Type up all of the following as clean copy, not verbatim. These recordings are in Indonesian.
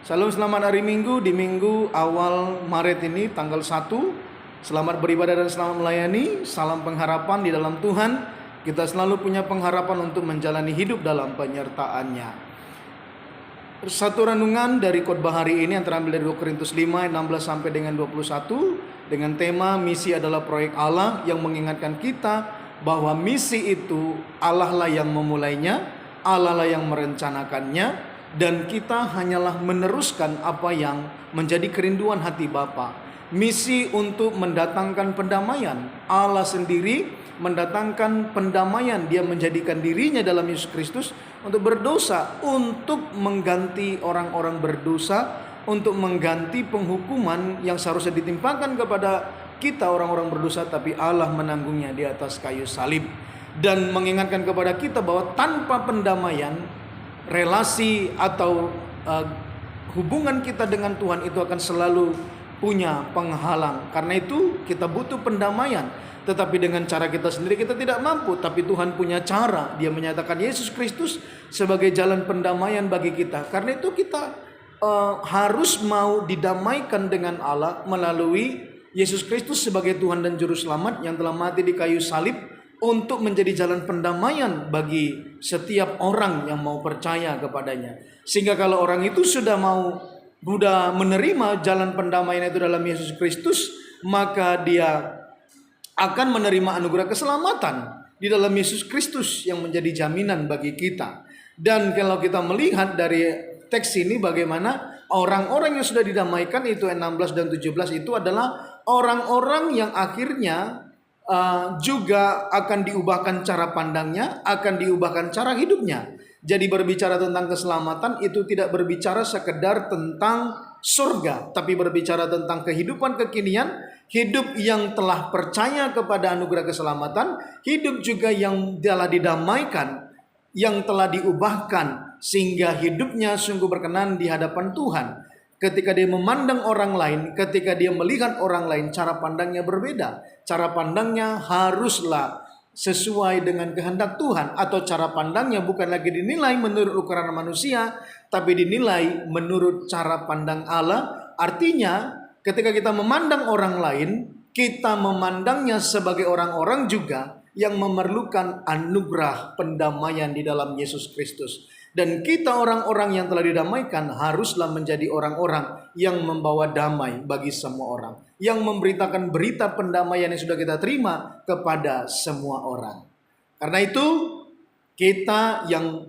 Salam, selamat hari Minggu di minggu awal Maret ini tanggal 1. Selamat beribadah dan selamat melayani. Salam pengharapan di dalam Tuhan. Kita selalu punya pengharapan untuk menjalani hidup dalam penyertaannya. Satu renungan dari khotbah hari ini yang terambil dari 2 Korintus 5 ayat 16 sampai dengan 21 dengan tema misi adalah proyek Allah, yang mengingatkan kita bahwa misi itu Allah lah yang memulainya, Allah lah yang merencanakannya, dan kita hanyalah meneruskan apa yang menjadi kerinduan hati Bapa. Misi untuk mendatangkan pendamaian. Allah sendiri mendatangkan pendamaian. Dia menjadikan dirinya dalam Yesus Kristus untuk berdosa, untuk mengganti orang-orang berdosa, untuk mengganti penghukuman yang seharusnya ditimpakan kepada kita orang-orang berdosa, tapi Allah menanggungnya di atas kayu salib. Dan mengingatkan kepada kita bahwa tanpa pendamaian, relasi atau hubungan kita dengan Tuhan itu akan selalu punya penghalang. Karena itu kita butuh pendamaian. Tetapi dengan cara kita sendiri kita tidak mampu. Tapi Tuhan punya cara. Dia menyatakan Yesus Kristus sebagai jalan pendamaian bagi kita. Karena itu kita harus mau didamaikan dengan Allah melalui Yesus Kristus sebagai Tuhan dan Juru Selamat yang telah mati di kayu salib, untuk menjadi jalan pendamaian bagi setiap orang yang mau percaya kepadanya. Sehingga kalau orang itu sudah menerima jalan pendamaian itu dalam Yesus Kristus, maka dia akan menerima anugerah keselamatan di dalam Yesus Kristus yang menjadi jaminan bagi kita. Dan kalau kita melihat dari teks ini bagaimana orang-orang yang sudah didamaikan itu 16 dan 17 itu adalah orang-orang yang akhirnya juga akan diubahkan cara pandangnya, akan diubahkan cara hidupnya. Jadi berbicara tentang keselamatan itu tidak berbicara sekedar tentang surga, tapi berbicara tentang kehidupan kekinian, hidup yang telah percaya kepada anugerah keselamatan, hidup juga yang telah didamaikan, yang telah diubahkan sehingga hidupnya sungguh berkenan di hadapan Tuhan. Ketika dia memandang orang lain, ketika dia melihat orang lain, cara pandangnya berbeda. Cara pandangnya haruslah sesuai dengan kehendak Tuhan. Atau cara pandangnya bukan lagi dinilai menurut ukuran manusia, tapi dinilai menurut cara pandang Allah. Artinya ketika kita memandang orang lain, kita memandangnya sebagai orang-orang juga yang memerlukan anugerah pendamaian di dalam Yesus Kristus. Dan kita orang-orang yang telah didamaikan haruslah menjadi orang-orang yang membawa damai bagi semua orang, yang memberitakan berita pendamaian yang sudah kita terima kepada semua orang. Karena itu kita yang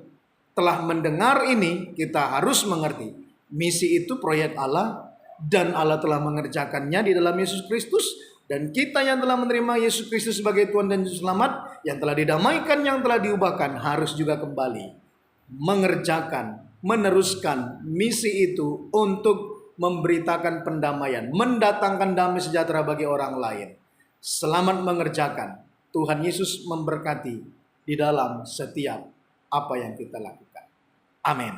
telah mendengar ini, kita harus mengerti misi itu proyek Allah, dan Allah telah mengerjakannya di dalam Yesus Kristus. Dan kita yang telah menerima Yesus Kristus sebagai Tuhan dan Juru Selamat, yang telah didamaikan, yang telah diubahkan, harus juga kembali mengerjakan, meneruskan misi itu untuk memberitakan pendamaian, mendatangkan damai sejahtera bagi orang lain. Selamat mengerjakan. Tuhan Yesus memberkati di dalam setiap apa yang kita lakukan. Amin.